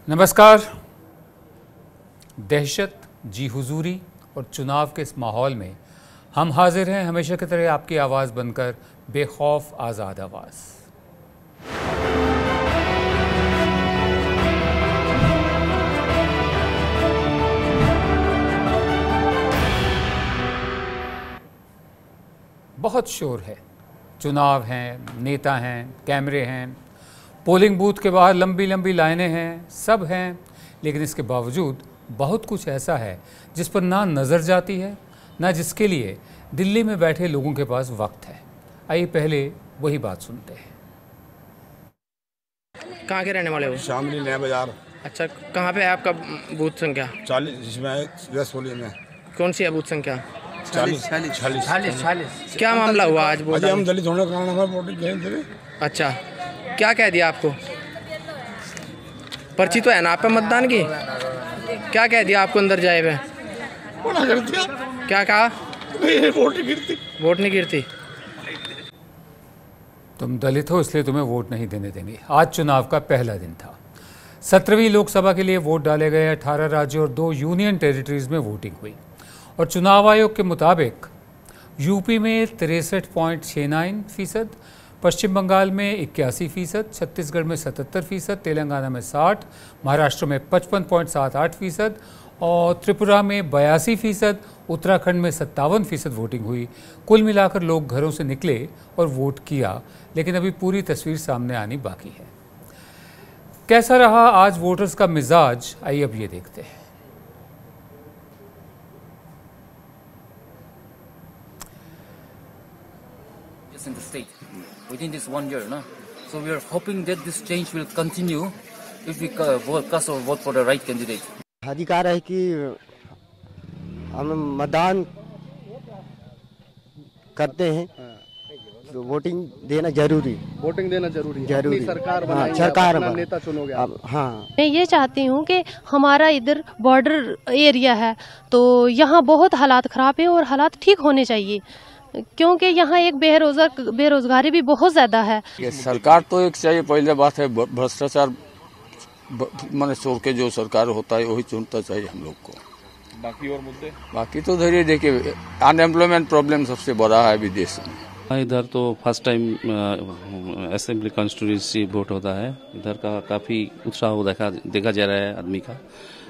नमस्कार। दहशत, जी हुजूरी और चुनाव के इस माहौल में हम हाजिर हैं हमेशा की तरह आपकी आवाज़ बनकर, बेखौफ आज़ाद आवाज़। बहुत शोर है, चुनाव हैं, नेता हैं, कैमरे हैं, पोलिंग बूथ के बाहर लंबी लंबी लाइनें हैं, सब हैं, लेकिन इसके बावजूद बहुत कुछ ऐसा है जिस पर ना नज़र जाती है, ना जिसके लिए दिल्ली में बैठे लोगों के पास वक्त है। आइए पहले वही बात सुनते हैं। कहाँ के रहने वाले हो? शामली नया बाजार। अच्छा, कहाँ पे है आपका बूथ संख्या? 40 जिसमें 10 में। कौन सी है बूथ संख्या? 40। क्या मामला हुआ आज? अजय हम दलित होने के कारण हमें वोटिंग नहीं। अच्छा, क्या कह दिया आपको? पर्ची तो है ना आप पे मतदान की? क्या कह दिया आपको अंदर जाए हुए? मना कर दिया। क्या कहा? नहीं, वोट नहीं गिरती। वोट नहीं गिरती। तुम दलित हो इसलिए तुम्हें वोट नहीं देने देंगे। आज चुनाव का पहला दिन था। 17वीं लोकसभा के लिए वोट डाले गए। 18 राज्यों और 2 यूनियन टेरिटरीज में वोटिंग हुई और चुनाव आयोग के मुताबिक यूपी में 63.69%, पश्चिम बंगाल में 81%, छत्तीसगढ़ में 77%, तेलंगाना में 60%, महाराष्ट्र में 55.78% और त्रिपुरा में 82%, उत्तराखंड में 57% वोटिंग हुई। कुल मिलाकर लोग घरों से निकले और वोट किया, लेकिन अभी पूरी तस्वीर सामने आनी बाकी है। कैसा रहा आज वोटर्स का मिजाज, आइए अब ये देखते हैं। In the state within this 1 year, no? So we are hoping that this change will continue if we cast our vote for the right candidate. अधिकार है कि हम मतदान करते हैं, तो वोटिंग देना जरूरी है। अपनी सरकार बनाएंगे, सरकार अपना नेता चुनोगे आप। हाँ, मैं ये चाहती हूँ कि हमारा इधर बॉर्डर एरिया है, तो यहाँ बहुत हालात ख़राब है और हालात ठीक होने चाहिए, क्योंकि यहाँ एक बेरोजगारी भी बहुत ज़्यादा है। सरकार तो एक चाहिए, पहले बात है भ्रष्टाचार मैंने छोड़ के जो सरकार होता है वही चुनता चाहिए हम लोग को। बाकी तो धीरे देखिए, अनएम्प्लॉयमेंट प्रॉब्लम सबसे बड़ा है विदेश में। इधर तो first time assembly constituency vote होता है। इधर का काफ़ी उत्साह देखा जा रहा है आदमी का।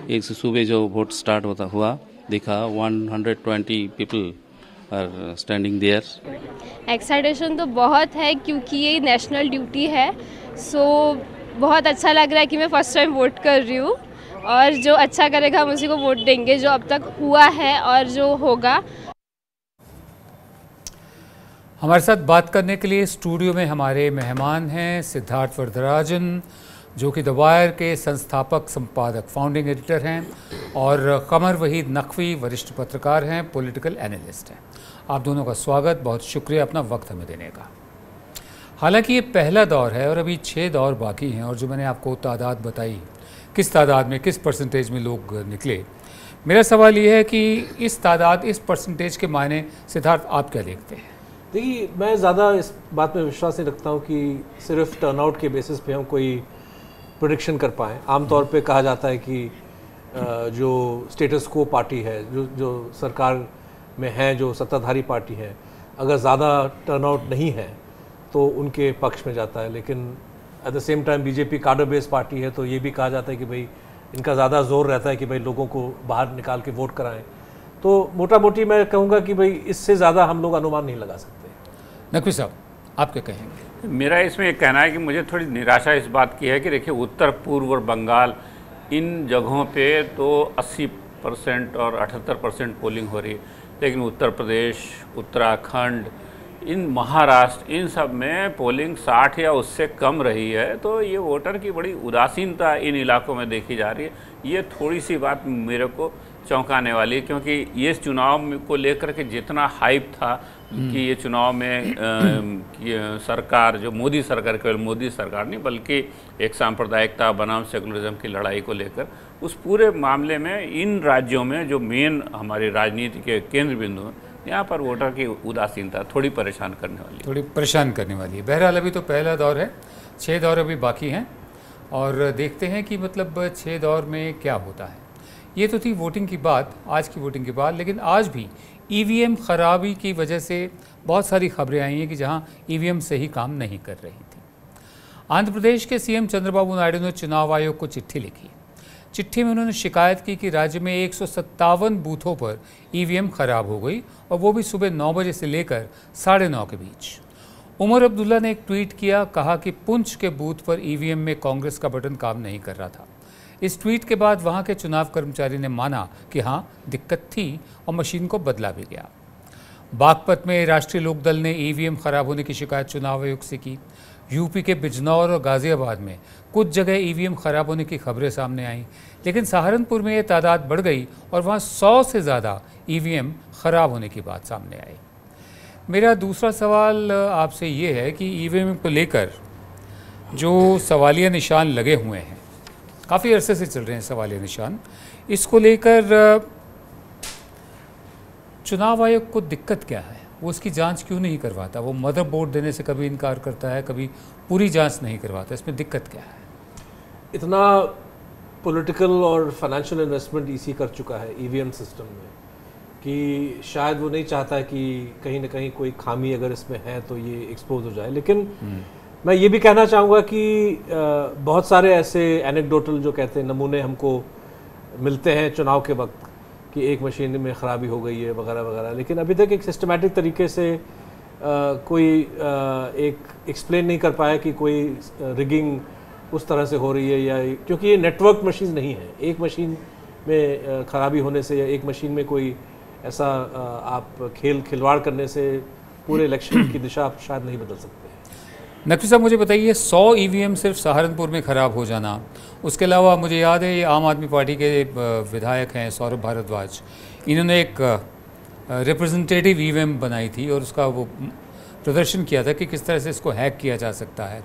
एक से सुबह जो वोट स्टार्ट हुआ देखा 120 people are standing there. Excitation तो बहुत है क्योंकि ये नेशनल ड्यूटी है, सो बहुत अच्छा लग रहा है कि मैं फर्स्ट टाइम वोट कर रही हूँ और जो अच्छा करेगा हम उसी को वोट देंगे, जो अब तक हुआ है और जो होगा। हमारे साथ बात करने के लिए स्टूडियो में हमारे मेहमान हैं सिद्धार्थ वरदराजन, जो कि द वायर के संस्थापक संपादक फाउंडिंग एडिटर हैं, और कमर वहीद नकवी वरिष्ठ पत्रकार हैं, पॉलिटिकल एनालिस्ट हैं। आप दोनों का स्वागत, बहुत शुक्रिया अपना वक्त हमें देने का। हालांकि ये पहला दौर है और अभी 6 दौर बाकी हैं, और जो मैंने आपको तादाद बताई, किस तादाद में, किस परसेंटेज में लोग निकले, मेरा सवाल ये है कि इस तादाद, इस परसेंटेज के मायने सिद्धार्थ आप क्या देखते हैं? देखिए, मैं ज़्यादा इस बात में विश्वास नहीं रखता हूँ कि सिर्फ टर्नआउट के बेसिस पे हम कोई प्रेडिक्शन कर पाएँ। आमतौर पे कहा जाता है कि जो स्टेटस को पार्टी है, जो सरकार में है, जो सत्ताधारी पार्टी है, अगर ज़्यादा टर्नआउट नहीं है तो उनके पक्ष में जाता है। लेकिन at the same time BJP कार्डर बेस्ड पार्टी है, तो ये भी कहा जाता है कि भाई इनका ज़्यादा जोर रहता है कि भाई लोगों को बाहर निकाल के वोट कराएं। तो मोटा मोटी मैं कहूँगा कि भाई इससे ज़्यादा हम लोग अनुमान नहीं लगा सकते। नकवी साहब, आप क्या कहेंगे? मेरा इसमें एक कहना है कि मुझे थोड़ी निराशा इस बात की है कि देखिए, उत्तर पूर्व और बंगाल, इन जगहों पे तो 80% और 78% पोलिंग हो रही है, लेकिन उत्तर प्रदेश, उत्तराखंड, इन महाराष्ट्र, इन सब में पोलिंग 60 या उससे कम रही है। तो ये वोटर की बड़ी उदासीनता इन इलाकों में देखी जा रही है। ये थोड़ी सी बात मेरे को चौंकाने वाली है, क्योंकि ये चुनाव को लेकर के जितना हाइप था कि ये चुनाव में सरकार, जो मोदी सरकार, केवल मोदी सरकार नहीं बल्कि एक सांप्रदायिकता बनाम सेकुलरिज्म की लड़ाई को लेकर, उस पूरे मामले में इन राज्यों में जो मेन हमारी राजनीति के केंद्र बिंदु हैं, यहाँ पर वोटर की उदासीनता थोड़ी परेशान करने वाली है। बहरहाल अभी तो पहला दौर है, 6 दौर अभी बाकी हैं और देखते हैं कि मतलब 6 दौर में क्या होता है। ये तो थी वोटिंग की बात, आज की वोटिंग की बात। लेकिन आज भी ईवीएम खराबी की वजह से बहुत सारी खबरें आई हैं कि जहां ईवीएम सही काम नहीं कर रही थी। आंध्र प्रदेश के सीएम चंद्रबाबू नायडू ने चुनाव आयोग को चिट्ठी लिखी। चिट्ठी में उन्होंने शिकायत की कि राज्य में 157 बूथों पर ईवीएम खराब हो गई और वो भी सुबह 9 बजे से लेकर 9:30 के बीच। उमर अब्दुल्ला ने एक ट्वीट किया, कहा कि पुंछ के बूथ पर ईवीएम में कांग्रेस का बटन काम नहीं कर रहा था। इस ट्वीट के बाद वहां के चुनाव कर्मचारी ने माना कि हाँ दिक्कत थी और मशीन को बदला भी गया। बागपत में राष्ट्रीय लोकदल ने ईवीएम खराब होने की शिकायत चुनाव आयोग से की। यूपी के बिजनौर और गाजियाबाद में कुछ जगह ईवीएम खराब होने की खबरें सामने आईं, लेकिन सहारनपुर में ये तादाद बढ़ गई और वहाँ 100 से ज़्यादा ईवीएम खराब होने की बात सामने आई। मेरा दूसरा सवाल आपसे ये है कि ईवीएम को लेकर जो सवालिया निशान लगे हुए हैं, काफ़ी अरसे से चल रहे हैं सवालिया निशान, इसको लेकर चुनाव आयोग को दिक्कत क्या है? वो उसकी जांच क्यों नहीं करवाता? वो मदरबोर्ड देने से कभी इनकार करता है, कभी पूरी जांच नहीं करवाता। इसमें दिक्कत क्या है? इतना पॉलिटिकल और फाइनेंशियल इन्वेस्टमेंट ईसी कर चुका है ईवीएम सिस्टम में कि शायद वो नहीं चाहता कि कहीं ना कहीं कोई खामी अगर इसमें है तो ये एक्सपोज हो जाए। लेकिन मैं ये भी कहना चाहूँगा कि बहुत सारे ऐसे एनेक्डोटल जो कहते हैं नमूने हमको मिलते हैं चुनाव के वक्त कि एक मशीन में ख़राबी हो गई है वगैरह वगैरह, लेकिन अभी तक एक सिस्टमैटिक तरीके से कोई एक एक्सप्लेन नहीं कर पाया कि कोई रिगिंग उस तरह से हो रही है, या क्योंकि ये नेटवर्क मशीन नहीं है। एक मशीन में ख़राबी होने से या एक मशीन में कोई ऐसा आप खिलवाड़ करने से पूरे इलेक्शन की दिशा आप शायद नहीं बदल सकते। नकवी साहब मुझे बताइए, 100 ईवीएम सिर्फ सहारनपुर में ख़राब हो जाना, उसके अलावा मुझे याद है ये आम आदमी पार्टी के विधायक हैं सौरभ भारद्वाज, इन्होंने एक रिप्रेजेंटेटिव ईवीएम बनाई थी और उसका वो प्रदर्शन किया था कि किस तरह से इसको हैक किया जा सकता है।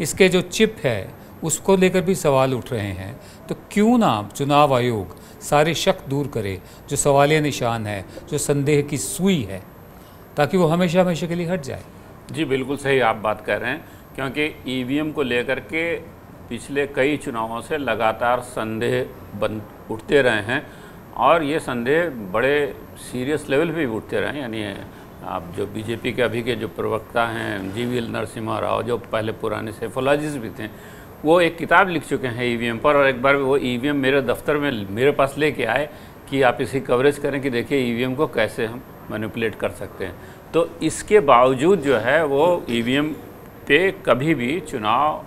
इसके जो चिप है उसको लेकर भी सवाल उठ रहे हैं। तो क्यों ना चुनाव आयोग सारे शक दूर करे, जो सवालिया निशान है, जो संदेह की सुई है, ताकि वो हमेशा हमेशा के लिए हट जाए। जी बिल्कुल सही आप बात कर रहे हैं, क्योंकि ईवीएम को लेकर के पिछले कई चुनावों से लगातार संदेह उठते रहे हैं और ये संदेह बड़े सीरियस लेवल पे भी उठते रहे हैं। यानी आप जो बीजेपी के अभी के जो प्रवक्ता हैं जीवीएल नरसिम्हा राव, जो पहले पुराने सेफोलॉजिस्ट भी थे, वो एक किताब लिख चुके हैं ईवीएम पर, और एक बार वो ईवीएम मेरे दफ्तर में मेरे पास लेके आए कि आप इसकी कवरेज करें कि देखिए ईवीएम को कैसे हम मैनिपुलेट कर सकते हैं। तो इसके बावजूद जो है वो ईवीएम पे कभी भी चुनाव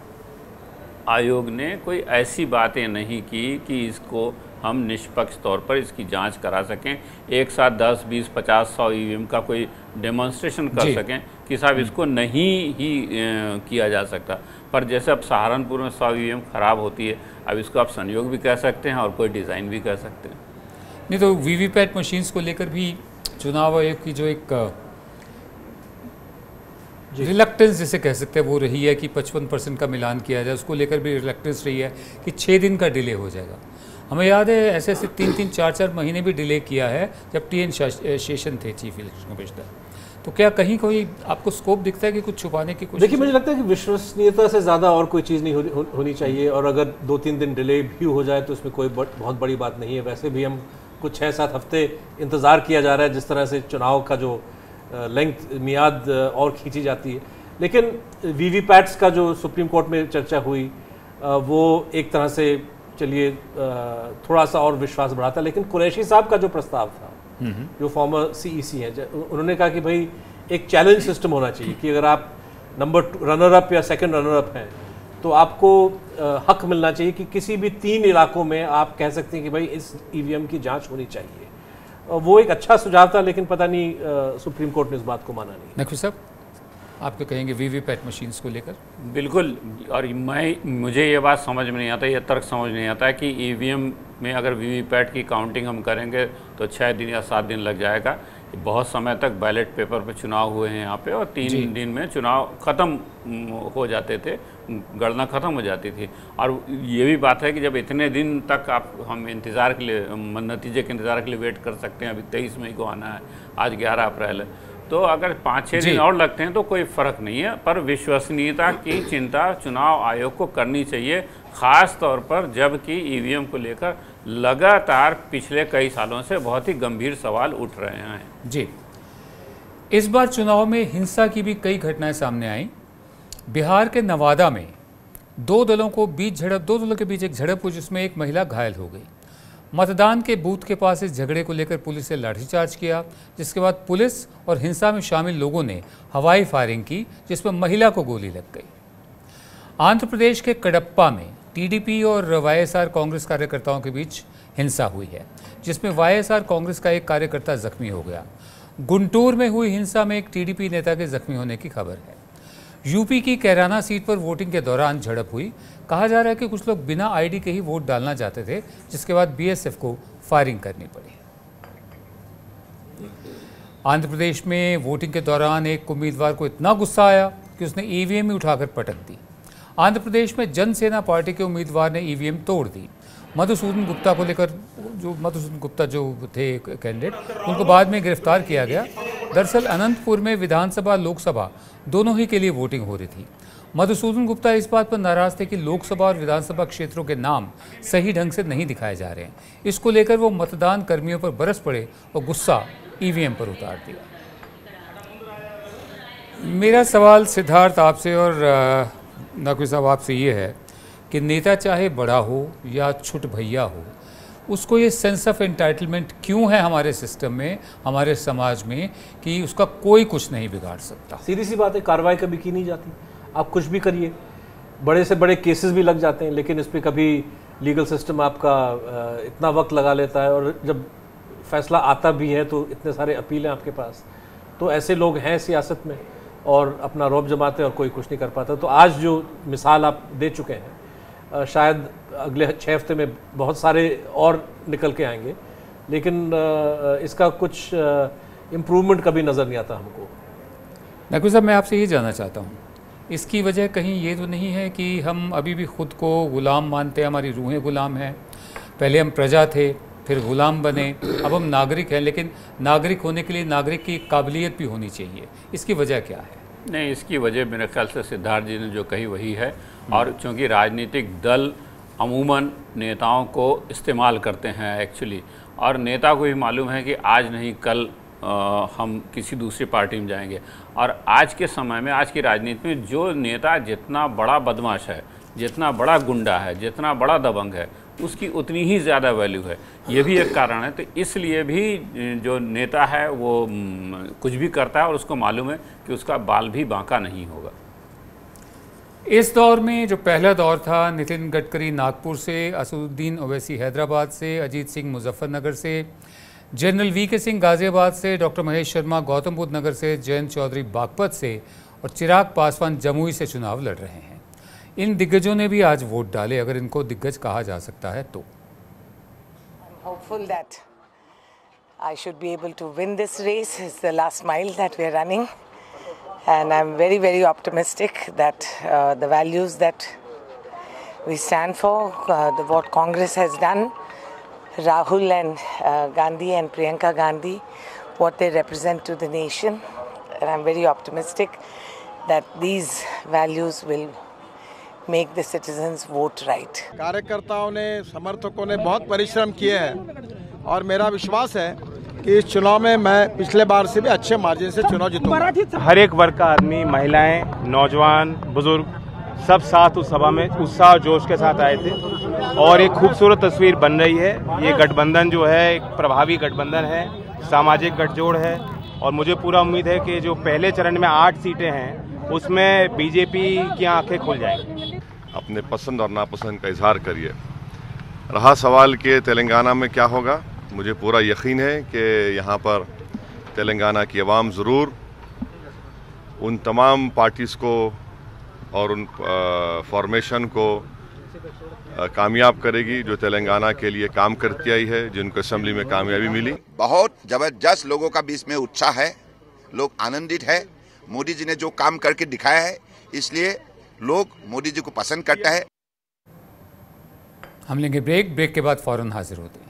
आयोग ने कोई ऐसी बातें नहीं की कि इसको हम निष्पक्ष तौर पर इसकी जांच करा सकें, एक साथ 10, 20, 50, 100 ईवीएम का कोई डेमोन्स्ट्रेशन कर सकें कि साहब इसको नहीं ही किया जा सकता। पर जैसे अब सहारनपुर में 100 ईवीएम ख़राब होती है, अब इसको आप संयोग भी कह सकते हैं और कोई डिज़ाइन भी कह सकते हैं। नहीं तो वीवीपैट मशीन्स को लेकर भी चुनाव आयोग की जो एक रिलक्टेंस जिसे कह सकते हैं वो रही है कि 55% का मिलान किया जाए, उसको लेकर भी रिलक्टेंस रही है कि 6 दिन का डिले हो जाएगा। हमें याद है ऐसे 3-3, 4-4 महीने भी डिले किया है जब टीएन शेषन थे चीफ इलेक्शन कमिश्नर। तो क्या कहीं कोई आपको स्कोप दिखता है कि कुछ छुपाने की कोशिश? देखिए, मुझे लगता है कि विश्वसनीयता से ज़्यादा और कोई चीज़ नहीं होनी चाहिए, और अगर 2-3 दिन डिले भी हो जाए तो इसमें कोई बहुत बड़ी बात नहीं है। वैसे भी हम कुछ 6-7 हफ्ते इंतज़ार किया जा रहा है, जिस तरह से चुनाव का जो लेंथ मियाद और खींची जाती है। लेकिन वीवीपैट्स का जो सुप्रीम कोर्ट में चर्चा हुई वो एक तरह से चलिए थोड़ा सा और विश्वास बढ़ाता। लेकिन कुरैशी साहब का जो प्रस्ताव था, जो फॉर्मर सीईसी हैं, उन्होंने कहा कि भाई एक चैलेंज सिस्टम होना चाहिए कि अगर आप नंबर रनर अप या सेकंड रनर अप हैं तो आपको हक मिलना चाहिए कि किसी भी 3 इलाकों में आप कह सकते हैं कि भाई इस ईवीएम की जांच होनी चाहिए। वो एक अच्छा सुझाव था, लेकिन पता नहीं सुप्रीम कोर्ट ने इस बात को माना नहीं। नकवी साहब, आप क्या कहेंगे वीवीपैट मशीन्स को लेकर? बिल्कुल, और मुझे ये बात समझ में नहीं आता, ये तर्क समझ नहीं आता कि ईवीएम में अगर वीवीपैट की काउंटिंग हम करेंगे तो 6 दिन या 7 दिन लग जाएगा। बहुत समय तक बैलेट पेपर पे चुनाव हुए हैं यहाँ पे, और 3 दिन में चुनाव ख़त्म हो जाते थे, गणना ख़त्म हो जाती थी। और ये भी बात है कि जब इतने दिन तक हम इंतज़ार के लिए, नतीजे के इंतज़ार के लिए वेट कर सकते हैं, अभी 23 मई को आना है, आज 11 अप्रैल है, तो अगर 5-6 दिन और लगते हैं तो कोई फ़र्क नहीं है, पर विश्वसनीयता की चिंता चुनाव आयोग को करनी चाहिए, ख़ास तौर पर जबकि ईवीएम को लेकर लगातार पिछले कई सालों से बहुत ही गंभीर सवाल उठ रहे हैं। जी, इस बार चुनाव में हिंसा की भी कई घटनाएं सामने आई। बिहार के नवादा में दो दलों के बीच एक झड़प हुई जिसमें एक महिला घायल हो गई। मतदान के बूथ के पास इस झगड़े को लेकर पुलिस ने लाठीचार्ज किया, जिसके बाद पुलिस और हिंसा में शामिल लोगों ने हवाई फायरिंग की, जिसमें महिला को गोली लग गई। आंध्र प्रदेश के कडप्पा में टीडीपी और वाईएसआर कांग्रेस कार्यकर्ताओं के बीच हिंसा हुई है, जिसमें वाईएसआर कांग्रेस का एक कार्यकर्ता जख्मी हो गया। गुंटूर में हुई हिंसा में एक टीडीपी नेता के जख्मी होने की खबर है। यूपी की कैराना सीट पर वोटिंग के दौरान झड़प हुई। कहा जा रहा है कि कुछ लोग बिना आईडी के ही वोट डालना चाहते थे, जिसके बाद बीएसएफ को फायरिंग करनी पड़ी। आंध्र प्रदेश में वोटिंग के दौरान एक उम्मीदवार को इतना गुस्सा आया कि उसने ईवीएम ही उठाकर पटक दी। आंध्र प्रदेश में जनसेना पार्टी के उम्मीदवार ने ईवीएम तोड़ दी। मधुसूदन गुप्ता को लेकर मधुसूदन गुप्ता जो थे कैंडिडेट, उनको बाद में गिरफ्तार किया गया। दरअसल अनंतपुर में विधानसभा लोकसभा दोनों ही के लिए वोटिंग हो रही थी। मधुसूदन गुप्ता इस बात पर नाराज थे कि लोकसभा और विधानसभा क्षेत्रों के नाम सही ढंग से नहीं दिखाए जा रहे हैं। इसको लेकर वो मतदान कर्मियों पर बरस पड़े और गुस्सा ईवीएम पर उतार दिया। मेरा सवाल सिद्धार्थ आपसे और नकवी साहब आपसे ये है कि नेता चाहे बड़ा हो या छुट भैया हो, उसको ये सेंस ऑफ एंटाइटलमेंट क्यों है हमारे सिस्टम में, हमारे समाज में, कि उसका कोई कुछ नहीं बिगाड़ सकता? सीधी सी बात है, कार्रवाई कभी की नहीं जाती। आप कुछ भी करिए, बड़े से बड़े केसेस भी लग जाते हैं, लेकिन इस पर कभी लीगल सिस्टम आपका इतना वक्त लगा लेता है, और जब फैसला आता भी है तो इतने सारे अपील हैं आपके पास। तो ऐसे लोग हैं सियासत में और अपना रौब जमाते हैं और कोई कुछ नहीं कर पाता। तो आज जो मिसाल आप दे चुके हैं, शायद अगले 6 हफ्ते में बहुत सारे और निकल के आएंगे, लेकिन इसका कुछ इम्प्रूवमेंट कभी नज़र नहीं आता हमको। नकवी साहब, मैं आपसे ये जानना चाहता हूँ, इसकी वजह कहीं ये तो नहीं है कि हम अभी भी खुद को गुलाम मानते हैं, हमारी रूहें गुलाम हैं? पहले हम प्रजा थे, फिर गुलाम बने, अब हम नागरिक हैं, लेकिन नागरिक होने के लिए नागरिक की काबिलियत भी होनी चाहिए। इसकी वजह क्या है? नहीं, इसकी वजह मेरे ख्याल से सिद्धार्थ जी ने जो कही वही है। और चूँकि राजनीतिक दल अमूमन नेताओं को इस्तेमाल करते हैं एक्चुअली, और नेता को भी मालूम है कि आज नहीं कल हम किसी दूसरी पार्टी में जाएंगे। और आज के समय में, आज की राजनीति में जो नेता जितना बड़ा बदमाश है, जितना बड़ा गुंडा है, जितना बड़ा दबंग है, उसकी उतनी ही ज़्यादा वैल्यू है। ये भी एक कारण है। तो इसलिए भी जो नेता है वो कुछ भी करता है और उसको मालूम है कि उसका बाल भी बांका नहीं होगा। इस दौर में जो पहला दौर था, नितिन गडकरी नागपुर से, असदुद्दीन ओवैसी हैदराबाद से, अजीत सिंह मुजफ्फरनगर से, जनरल वीके सिंह गाजियाबाद से, डॉक्टर महेश शर्मा गौतम बुद्ध नगर से, जयंत चौधरी बागपत से और चिराग पासवान जमुई से चुनाव लड़ रहे हैं। इन दिग्गजों ने भी आज वोट डाले, अगर इनको दिग्गज कहा जा सकता है तो। Hopeful that I should be able to win this race. It's the last mile that we are running, and I'm very, very optimistic that the values that we stand for, what Congress has done, Rahul and Gandhi and Priyanka Gandhi, what they represent to the nation, and I'm very optimistic that these values will make the citizens vote right. कार्यकर्ताओं ने, समर्थकों ने बहुत परिश्रम किए हैं और मेरा विश्वास है कि इस चुनाव में मैं पिछले बार से भी अच्छे मार्जिन से चुनाव जीतूंगा। हर एक वर्ग का आदमी, महिलाएं, नौजवान, बुजुर्ग, सब साथ उस सभा में उत्साह और जोश के साथ आए थे और एक खूबसूरत तस्वीर बन रही है। ये गठबंधन जो है एक प्रभावी गठबंधन है, सामाजिक गठजोड़ है और मुझे पूरा उम्मीद है कि जो पहले चरण में 8 सीटें हैं उसमें बीजेपी की आंखें खुल जाएंगी। अपने पसंद और नापसंद का इजहार करिए। रहा सवाल कि तेलंगाना में क्या होगा, मुझे पूरा यकीन है कि यहाँ पर तेलंगाना की आवाम ज़रूर उन तमाम पार्टीज़ को और उन फॉर्मेशन को कामयाब करेगी जो तेलंगाना के लिए काम करती आई है, जिनको असेंबली में कामयाबी मिली। बहुत ज़बरदस्त लोगों का बीच में उत्साह है, लोग आनंदित है। मोदी जी ने जो काम करके दिखाया है, इसलिए लोग मोदी जी को पसंद करता है। हम लेंगे ब्रेक के बाद फौरन हाजिर होते हैं।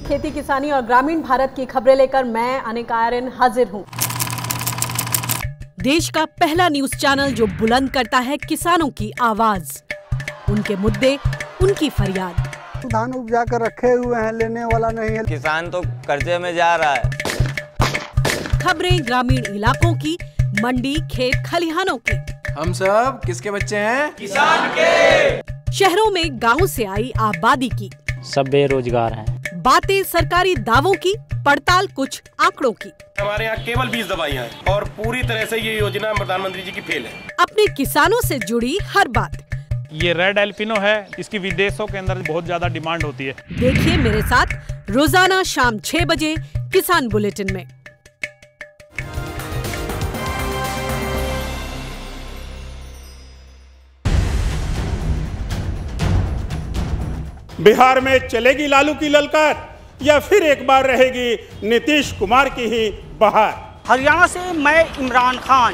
खेती किसानी और ग्रामीण भारत की खबरें लेकर मैं अनिका आर्यन हाजिर हूं। देश का पहला न्यूज चैनल जो बुलंद करता है किसानों की आवाज, उनके मुद्दे, उनकी फरियाद। धान उपजा कर रखे हुए हैं, लेने वाला नहीं है। किसान तो कर्जे में जा रहा है। खबरें ग्रामीण इलाकों की, मंडी, खेत खलिहानों की। हम सब किसके बच्चे हैं? किसान के। शहरों में गांव से आई आबादी की। सब बेरोजगार हैं। बातें सरकारी दावों की, पड़ताल कुछ आंकड़ों की। हमारे यहाँ केवल 20 दवाइयाँ हैं और पूरी तरह से ये योजना प्रधानमंत्री जी की फेल है। अपने किसानों से जुड़ी हर बात। ये रेड एल्पिनो है, इसकी विदेशों के अंदर बहुत ज्यादा डिमांड होती है। देखिए मेरे साथ रोजाना शाम 6 बजे किसान बुलेटिन में। बिहार में चलेगी लालू की ललकार या फिर एक बार रहेगी नीतीश कुमार की ही बहार? हरियाणा से मैं इमरान खान।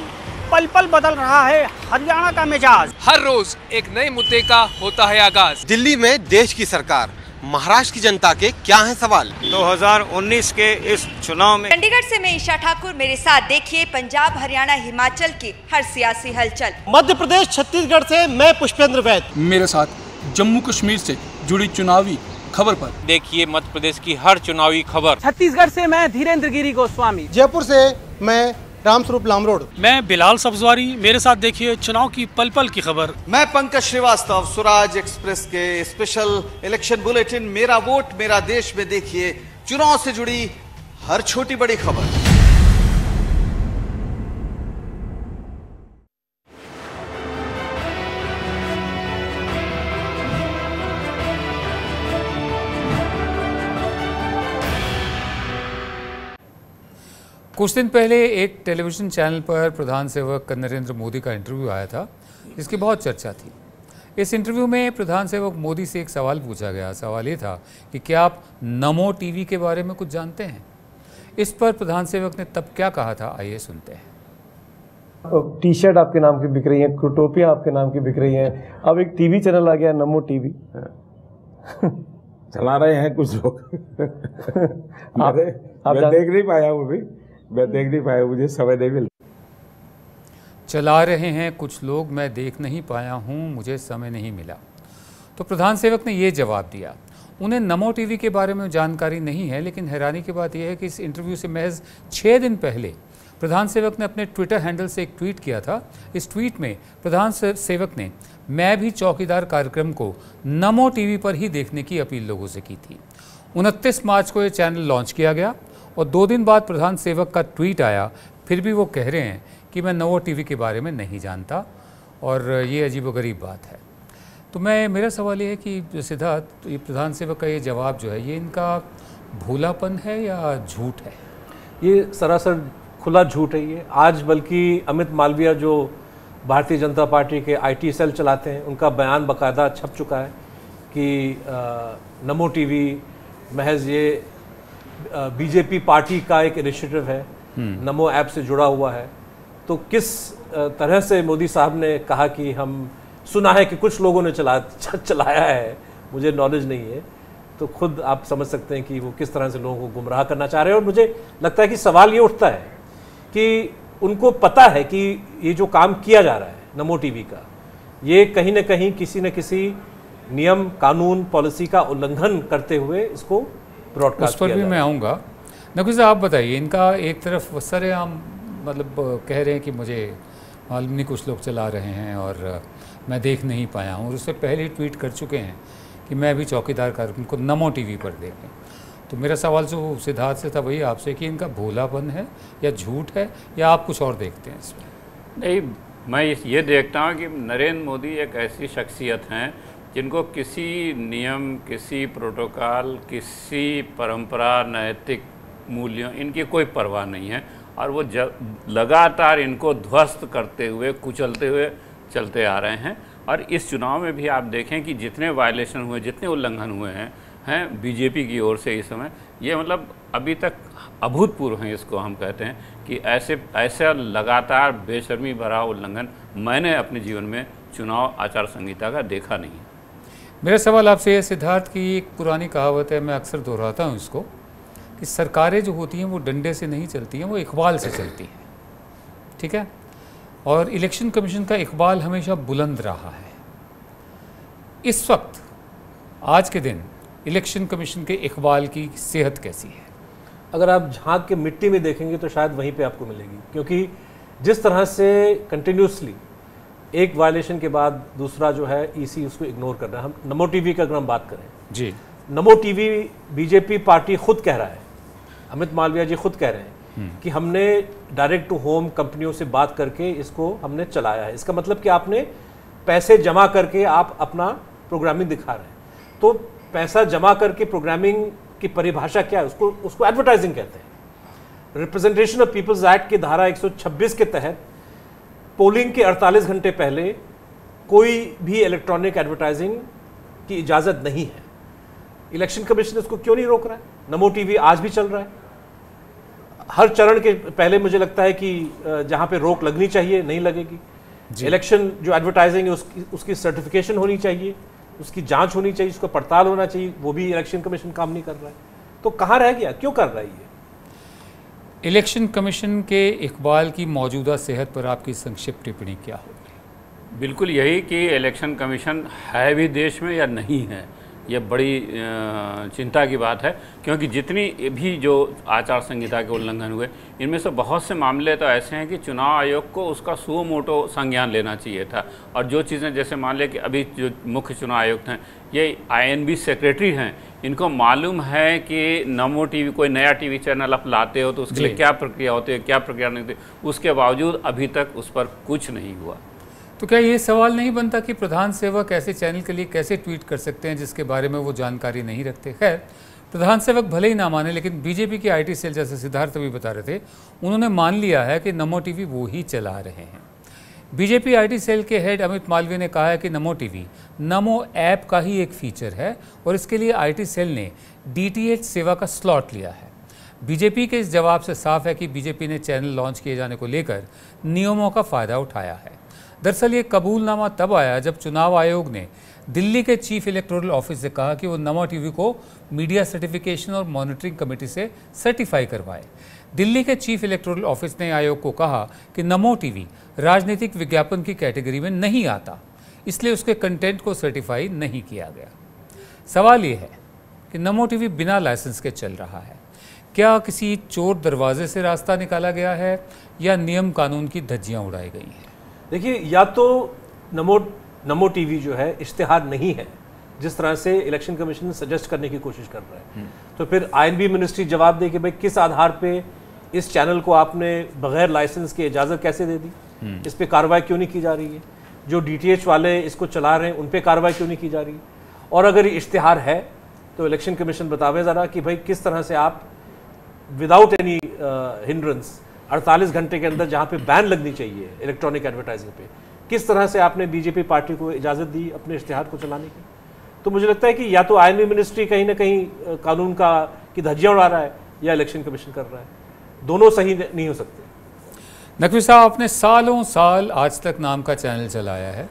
पल पल बदल रहा है हरियाणा का मिजाज। हर रोज एक नए मुद्दे का होता है आगाज। दिल्ली में देश की सरकार, महाराष्ट्र की जनता के क्या है सवाल? 2019 के इस चुनाव में चंडीगढ़ से मैं ईशा ठाकुर, मेरे साथ देखिए पंजाब, हरियाणा, हिमाचल की हर सियासी हलचल। मध्य प्रदेश, छत्तीसगढ़ से मैं पुष्पेंद्र वैद, मेरे साथ जम्मू कश्मीर से जुड़ी चुनावी खबर पर देखिए मध्य प्रदेश की हर चुनावी खबर। छत्तीसगढ़ से मैं धीरेन्द्र गिरी गोस्वामी। जयपुर से मैं रामस्वरूप लामरोड। मैं बिलाल सब्जवारी, मेरे साथ देखिए चुनाव की पल पल की खबर। मैं पंकज श्रीवास्तव, स्वराज एक्सप्रेस के स्पेशल इलेक्शन बुलेटिन मेरा वोट मेरा देश में देखिए चुनाव से जुड़ी हर छोटी बड़ी खबर। कुछ दिन पहले एक टेलीविज़न चैनल पर प्रधान सेवक नरेंद्र मोदी का इंटरव्यू आया था, जिसकी बहुत चर्चा थी। इस इंटरव्यू में प्रधान सेवक मोदी से एक सवाल पूछा गया। सवाल ये था कि क्या आप नमो टीवी के बारे में कुछ जानते हैं। इस पर प्रधान सेवक ने तब क्या कहा था, आइए सुनते हैं। टी शर्ट आपके नाम की बिक रही है, टोपियाँ आपके नाम की बिक रही हैं, अब एक टीवी चैनल आ गया नमो टीवी। चला रहे हैं कुछ लोग। मैं देख नहीं पाया वो भी, मैं देख नहीं पाया, मुझे समय नहीं मिला। चला रहे हैं कुछ लोग, मैं देख नहीं पाया हूँ, मुझे समय नहीं मिला। तो प्रधान सेवक ने ये जवाब दिया। उन्हें नमो टीवी के बारे में जानकारी नहीं है, लेकिन हैरानी की बात यह है कि इस इंटरव्यू से महज 6 दिन पहले प्रधान सेवक ने अपने ट्विटर हैंडल से एक ट्वीट किया था। इस ट्वीट में प्रधान सेवक ने मैं भी चौकीदार कार्यक्रम को नमो टीवी पर ही देखने की अपील लोगों से की थी। 29 मार्च को यह चैनल लॉन्च किया गया और 2 दिन बाद प्रधान सेवक का ट्वीट आया। फिर भी वो कह रहे हैं कि मैं नमो टीवी के बारे में नहीं जानता, और ये अजीबोगरीब बात है। तो मेरा सवाल ये है कि सिद्धार्थ, तो ये प्रधान सेवक का ये जवाब जो है, ये इनका भोलापन है या झूठ है? ये सरासर खुला झूठ है। ये आज बल्कि अमित मालविया जो भारतीय जनता पार्टी के IT सेल चलाते हैं, उनका बयान बाकायदा छप चुका है कि नमो टीवी महज ये बीजेपी पार्टी का एक इनिशिएटिव है, नमो ऐप से जुड़ा हुआ है। तो किस तरह से मोदी साहब ने कहा कि हम सुना है कि कुछ लोगों ने चलाया है, मुझे नॉलेज नहीं है, तो खुद आप समझ सकते हैं कि वो किस तरह से लोगों को गुमराह करना चाह रहे हैं। और मुझे लगता है कि सवाल ये उठता है कि उनको पता है कि ये जो काम किया जा रहा है नमो टीवी का, ये कहीं ना कहीं किसी न किसी नियम, कानून, पॉलिसी का उल्लंघन करते हुए इसको ब्रॉडकास्ट उस पर भी मैं आऊँगा। नकवी साहब, आप बताइए, इनका एक तरफ सरेआम मतलब कह रहे हैं कि मुझे मालूम नहीं, कुछ लोग चला रहे हैं और मैं देख नहीं पाया हूँ, और उससे पहले ही ट्वीट कर चुके हैं कि मैं भी चौकीदार कार्यक्रम को नमो टीवी पर देखें। तो मेरा सवाल जो सिद्धार्थ से था वही आपसे कि इनका भोलापन है या झूठ है, या आप कुछ और देखते हैं इसमें? नहीं, मैं ये देखता हूँ कि नरेंद्र मोदी एक ऐसी शख्सियत हैं जिनको किसी नियम, किसी प्रोटोकॉल, किसी परंपरा, नैतिक मूल्यों, इनकी कोई परवाह नहीं है, और वो लगातार इनको ध्वस्त करते हुए, कुचलते हुए चलते आ रहे हैं। और इस चुनाव में भी आप देखें कि जितने वायलेशन हुए, जितने उल्लंघन हुए हैं बीजेपी की ओर से इस समय, ये मतलब अभी तक अभूतपूर्व हैं, इसको हम कहते हैं कि ऐसा लगातार बेशर्मी भरा उल्लंघन मैंने अपने जीवन में चुनाव आचार संहिता का देखा नहीं है। मेरा सवाल आपसे है सिद्धार्थ की एक पुरानी कहावत है, मैं अक्सर दोहराता हूँ इसको, कि सरकारें जो होती हैं वो डंडे से नहीं चलती हैं, वो इकबाल से चलती हैं, ठीक है। और इलेक्शन कमीशन का इकबाल हमेशा बुलंद रहा है। इस वक्त आज के दिन इलेक्शन कमीशन के इकबाल की सेहत कैसी है? अगर आप झांक के मिट्टी में देखेंगे तो शायद वहीं पे आपको मिलेगी, क्योंकि जिस तरह से कंटिन्यूसली एक वायलेशन के बाद दूसरा जो है ईसी उसको इग्नोर कर रहा है। हम नमो टीवी का अगर हम बात करें जी, नमो टीवी बीजेपी पार्टी खुद कह रहा है, अमित मालविया जी खुद कह रहे हैं कि हमने डायरेक्ट टू होम कंपनियों से बात करके इसको हमने चलाया है। इसका मतलब कि आपने पैसे जमा करके आप अपना प्रोग्रामिंग दिखा रहे हैं। तो पैसा जमा करके प्रोग्रामिंग की परिभाषा क्या है? उसको एडवर्टाइजिंग कहते हैं। रिप्रेजेंटेशन ऑफ पीपल्स एक्ट की धारा 126 के तहत पोलिंग के 48 घंटे पहले कोई भी इलेक्ट्रॉनिक एडवर्टाइजिंग की इजाज़त नहीं है। इलेक्शन कमीशन इसको क्यों नहीं रोक रहा है? नमो टीवी आज भी चल रहा है। हर चरण के पहले मुझे लगता है कि जहां पे रोक लगनी चाहिए नहीं लगेगी। इलेक्शन जो एडवर्टाइजिंग है उसकी सर्टिफिकेशन होनी चाहिए, उसकी जांच होनी चाहिए, उसका पड़ताल होना चाहिए, वो भी इलेक्शन कमीशन काम नहीं कर रहा है। तो कहाँ रह गया, क्यों कर रहा है ये? इलेक्शन कमीशन के इकबाल की मौजूदा सेहत पर आपकी संक्षिप्त टिप्पणी क्या होगी? बिल्कुल यही कि इलेक्शन कमीशन है भी देश में या नहीं है, ये बड़ी चिंता की बात है, क्योंकि जितनी भी जो आचार संहिता के उल्लंघन हुए इनमें से बहुत से मामले तो ऐसे हैं कि चुनाव आयोग को उसका सुओ मोटो संज्ञान लेना चाहिए था। और जो चीज़ें जैसे मान लें कि अभी जो मुख्य चुनाव आयुक्त हैं ये INB सेक्रेटरी हैं, इनको मालूम है कि नमो टीवी कोई नया टीवी चैनल आप लाते हो तो उसके लिए क्या प्रक्रिया होती है, क्या प्रक्रिया नहीं होती, उसके बावजूद अभी तक उस पर कुछ नहीं हुआ। तो क्या ये सवाल नहीं बनता कि प्रधान सेवक ऐसे चैनल के लिए कैसे ट्वीट कर सकते हैं जिसके बारे में वो जानकारी नहीं रखते? खैर, प्रधान सेवक भले ही ना माने, लेकिन बीजेपी की IT सेल, जैसे सिद्धार्थ अभी बता रहे थे, उन्होंने मान लिया है कि नमो टीवी वो ही चला रहे हैं। बीजेपी IT सेल के हेड अमित मालवीय ने कहा है कि नमो टीवी नमो ऐप का ही एक फीचर है और इसके लिए IT सेल ने DTH सेवा का स्लॉट लिया है। बीजेपी के इस जवाब से साफ है कि बीजेपी ने चैनल लॉन्च किए जाने को लेकर नियमों का फ़ायदा उठाया है। दरअसल ये कबूलनामा तब आया जब चुनाव आयोग ने दिल्ली के चीफ इलेक्टोरल ऑफिस से कहा कि वो नमो टीवी को मीडिया सर्टिफिकेशन और मॉनिटरिंग कमेटी से सर्टिफाई करवाए। दिल्ली के चीफ इलेक्टोरल ऑफिस ने आयोग को कहा कि नमो टीवी राजनीतिक विज्ञापन की कैटेगरी में नहीं आता, इसलिए उसके कंटेंट को सर्टिफाई नहीं किया गया। सवाल ये है कि नमो टीवी बिना लाइसेंस के चल रहा है। क्या किसी चोर दरवाजे से रास्ता निकाला गया है या नियम कानून की धज्जियाँ उड़ाई गई हैं? देखिए, या तो नमो टीवी जो है इश्तिहार नहीं है, जिस तरह से इलेक्शन कमीशन सजेस्ट करने की कोशिश कर रहा है, तो फिर INB मिनिस्ट्री जवाब दे कि भाई किस आधार पे इस चैनल को आपने बगैर लाइसेंस के इजाज़त कैसे दे दी, इस पे कार्रवाई क्यों नहीं की जा रही है? जो DTH वाले इसको चला रहे हैं उन पे कार्रवाई क्यों नहीं की जा रही? और अगर ये इश्तिहार है तो इलेक्शन कमीशन बतावे ज़रा कि भाई किस तरह से आप विदाउट एनी हिंड्रेंस 48 घंटे के अंदर जहाँ पे बैन लगनी चाहिए इलेक्ट्रॉनिक एडवर्टाइजिंग पे, किस तरह से आपने बीजेपी पार्टी को इजाज़त दी अपने इश्तिहार को चलाने की? तो मुझे लगता है कि या तो INB मिनिस्ट्री कहीं ना कहीं कानून की धज्जियाँ उड़ा रहा है या इलेक्शन कमीशन कर रहा है। दोनों सही नहीं हो सकते। नकवी साहब, आपने सालों साल आज तक नाम का चैनल चलाया है।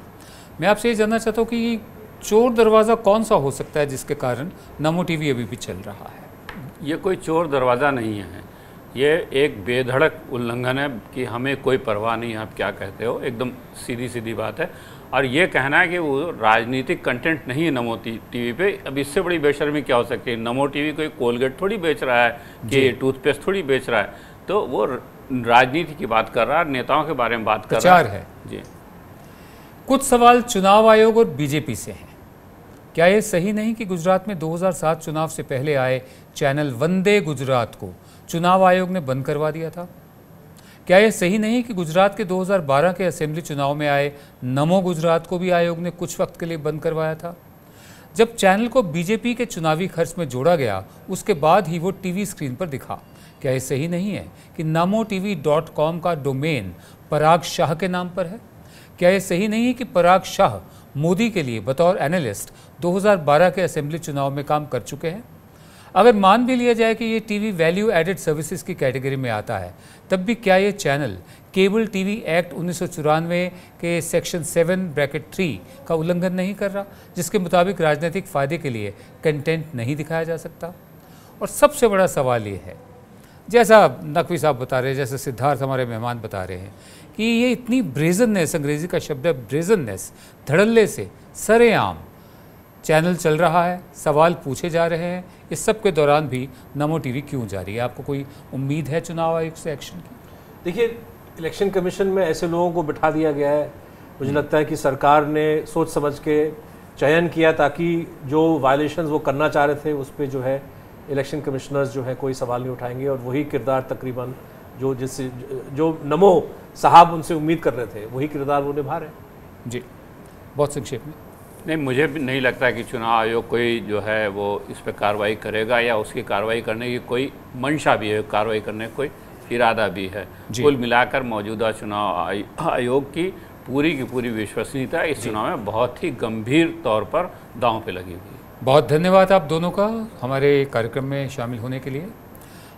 मैं आपसे ये जानना चाहता हूँ कि चोर दरवाज़ा कौन सा हो सकता है जिसके कारण नमो टीवी अभी भी चल रहा है? ये कोई चोर दरवाज़ा नहीं है, ये एक बेधड़क उल्लंघन है कि हमें कोई परवाह नहीं, आप क्या कहते हो, एकदम सीधी सीधी बात है। और ये कहना है कि वो राजनीतिक कंटेंट नहीं है नमो टीवी पे, अब इससे बड़ी बेशर्मी क्या हो सकती है? नमो टीवी कोई कोलगेट थोड़ी बेच रहा है कि टूथपेस्ट थोड़ी बेच रहा है, तो वो राजनीति की बात कर रहा है, नेताओं के बारे में बात कर रहा है। जी, कुछ सवाल चुनाव आयोग और बीजेपी से हैं। क्या ये सही नहीं कि गुजरात में 2007 चुनाव से पहले आए चैनल वंदे गुजरात को चुनाव आयोग ने बंद करवा दिया था? क्या यह सही नहीं कि गुजरात के 2012 के असेंबली चुनाव में आए नमो गुजरात को भी आयोग ने कुछ वक्त के लिए बंद करवाया था? जब चैनल को बीजेपी के चुनावी खर्च में जोड़ा गया उसके बाद ही वो टीवी स्क्रीन पर दिखा। क्या यह सही नहीं है कि namotv.com का डोमेन पराग शाह के नाम पर है? क्या यह सही नहीं है कि पराग शाह मोदी के लिए बतौर एनालिस्ट 2012 के असेंबली चुनाव में काम कर चुके हैं? अगर मान भी लिया जाए कि ये टीवी वैल्यू एडेड सर्विसेज की कैटेगरी में आता है, तब भी क्या ये चैनल केबल टीवी एक्ट 1994 के सेक्शन 7(3) का उल्लंघन नहीं कर रहा, जिसके मुताबिक राजनीतिक फ़ायदे के लिए कंटेंट नहीं दिखाया जा सकता? और सबसे बड़ा सवाल ये है, जैसा नकवी साहब बता रहे हैं, जैसे सिद्धार्थ हमारे मेहमान बता रहे हैं, कि ये इतनी ब्रेजननेस, अंग्रेज़ी का शब्द है ब्रेजननेस, धड़ल्ले से सरेआम चैनल चल रहा है, सवाल पूछे जा रहे हैं, इस सब के दौरान भी नमो टीवी क्यों जारी है? आपको कोई उम्मीद है चुनाव आयोग से एक्शन की? देखिए, इलेक्शन कमीशन में ऐसे लोगों को बिठा दिया गया है, मुझे लगता है कि सरकार ने सोच समझ के चयन किया ताकि जो वायलेशंस वो करना चाह रहे थे उस पर जो है इलेक्शन कमिश्नर्स जो है कोई सवाल नहीं उठाएंगे, और वही किरदार तकरीबन जो नमो साहब उनसे उम्मीद कर रहे थे वही किरदार वो निभा रहे हैं। जी, बहुत संक्षेप में। नहीं, मुझे भी नहीं लगता कि चुनाव आयोग कोई जो है वो इस पर कार्रवाई करेगा या उसकी कार्रवाई करने की कोई मंशा भी है, कार्रवाई करने का कोई इरादा भी है। कुल मिलाकर मौजूदा चुनाव आयोग की पूरी विश्वसनीयता इस चुनाव में बहुत ही गंभीर तौर पर दांव पे लगी हुई है। बहुत धन्यवाद आप दोनों का हमारे कार्यक्रम में शामिल होने के लिए।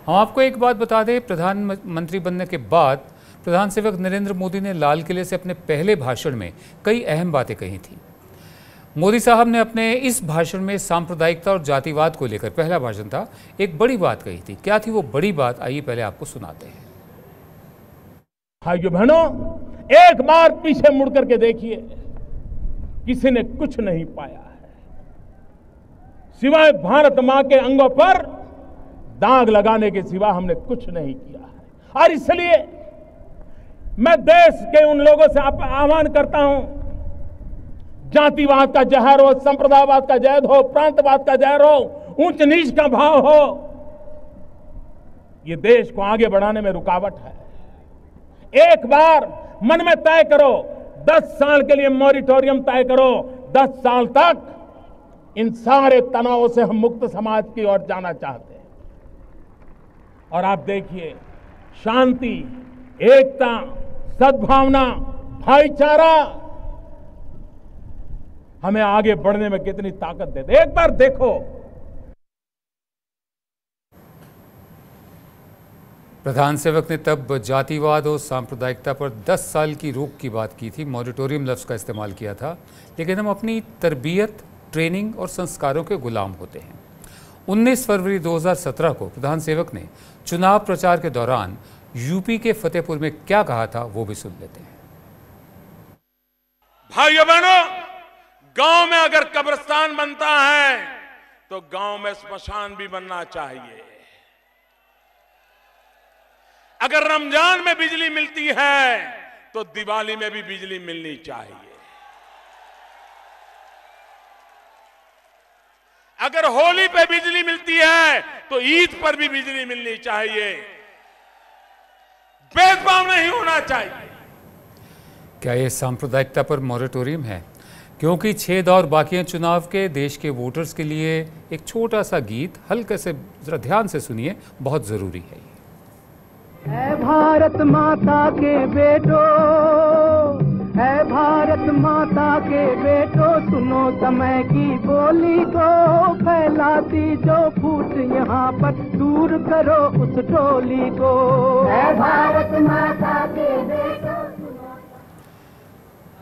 हम आपको एक बात बता दें, प्रधानमंत्री बनने के बाद प्रधान सेवक नरेंद्र मोदी ने लाल किले से अपने पहले भाषण में कई अहम बातें कही थी। मोदी साहब ने अपने इस भाषण में सांप्रदायिकता और जातिवाद को लेकर, पहला भाषण था, एक बड़ी बात कही थी। क्या थी वो बड़ी बात? आइए पहले आपको सुनाते हैं। भाइयों बहनों, एक बार पीछे मुड़ करके देखिए, किसी ने कुछ नहीं पाया है सिवाय भारत मां के अंगों पर दाग लगाने के सिवा हमने कुछ नहीं किया है। और इसलिए मैं देश के उन लोगों से आह्वान करता हूं, जातिवाद का जहर हो, संप्रदायवाद का जहर हो, प्रांतवाद का जहर हो, ऊंच नीच का भाव हो, ये देश को आगे बढ़ाने में रुकावट है। एक बार मन में तय करो, 10 साल के लिए मॉरिटोरियम तय करो, 10 साल तक इन सारे तनावों से हम मुक्त समाज की ओर जाना चाहते हैं। और आप देखिए, शांति, एकता, सद्भावना, भाईचारा हमें आगे बढ़ने में कितनी ताकत देते। एक बार देखो, प्रधान सेवक ने तब जातिवाद और सांप्रदायिकता पर 10 साल की रोक की बात की थी, मॉरिटोरियम लफ्ज़ का इस्तेमाल किया था। लेकिन हम अपनी तरबियत, ट्रेनिंग और संस्कारों के गुलाम होते हैं। 19 फरवरी 2017 को प्रधान सेवक ने चुनाव प्रचार के दौरान यूपी के फतेहपुर में क्या कहा था, वो भी सुन लेते हैं। भाइयों बहनों, गांव में अगर कब्रिस्तान बनता है तो गांव में स्मशान भी बनना चाहिए। अगर रमजान में बिजली मिलती है तो दिवाली में भी बिजली मिलनी चाहिए। अगर होली पे बिजली मिलती है तो ईद पर भी बिजली मिलनी चाहिए। भेदभाव नहीं होना चाहिए। क्या ये सांप्रदायिकता पर मॉरिटोरियम है? क्योंकि 6 दौर बाकी हैं चुनाव के, देश के वोटर्स के लिए एक छोटा सा गीत हल्के से जरा ध्यान से सुनिए, बहुत जरूरी है। है भारत माता के बेटो, है भारत माता के बेटो, सुनो समय की बोली को, फैलाती जो फूट यहाँ पर, दूर करो उस टोली को। है भारत माता के बेटो।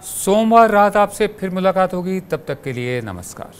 सोमवार रात आपसे फिर मुलाकात होगी, तब तक के लिए नमस्कार।